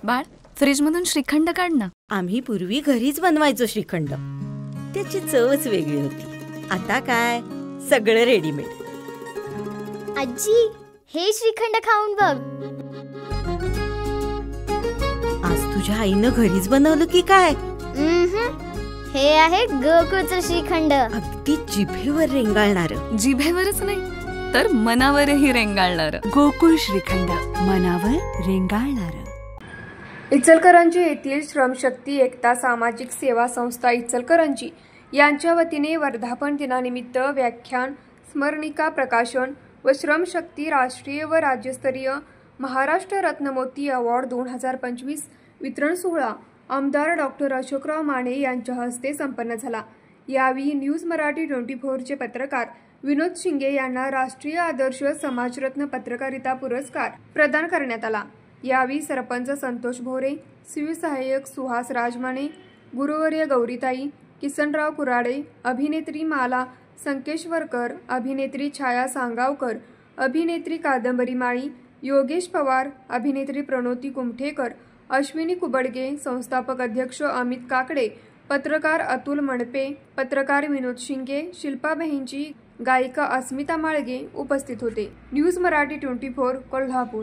बाळ, फ्रीजमधून श्रीखंड काढ ना. आम्ही पूर्वी घरीच बनवायचो श्रीखंड. त्याची चवच वेगळी होती. आता काय सगळं रेडीमेड. आजी, हे श्रीखंड खाऊन बघ. आज तुझ्या आईनं घरीच बनवलं की काय? हे आहे गोकुळचं श्रीखंड. अगदी जिभेवर रेंगाळणार. जिभेवरच नाही तर मनावरही रेंगाळणार. गोकुळ श्रीखंड, मनावर रेंगाळणार. इचलकरंजी येथील श्रमशक्ती एकता सामाजिक सेवा संस्था इचलकरंजी यांच्या वतीने वर्धापन दिनानिमित्त व्याख्यान, स्मरणिका प्रकाशन व श्रमशक्ती राष्ट्रीय व राज्यस्तरीय महाराष्ट्र रत्नमोती अवॉर्ड 2025 वितरण सोहळा आमदार डॉक्टर अशोकराव माने यांच्या हस्ते संपन्न झाला. यावेळी न्यूज मराठी 24चे पत्रकार विनोद शिंगे यांना राष्ट्रीय आदर्श समाजरत्न पत्रकारिता पुरस्कार प्रदान करण्यात आला. यावेळी सरपंच संतोष भोरे, सिव्हिल सहाय्यक सुहास राजमाने, गुरुवर्य गौरीताई, किसनराव कुराडे, अभिनेत्री माला संकेश्वरकर, अभिनेत्री छाया सांगावकर, अभिनेत्री कादंबरी माळी, योगेश पवार, अभिनेत्री प्रणोती कुमठेकर, अश्विनी कुबडगे, संस्थापक अध्यक्ष अमित काकडे, पत्रकार अतुल मणपे, पत्रकार विनोद शिंगे, शिल्पा बहिंची, गायिका अस्मिता माळगे उपस्थित होते. न्यूज मराठी 24 कोल्हापूर.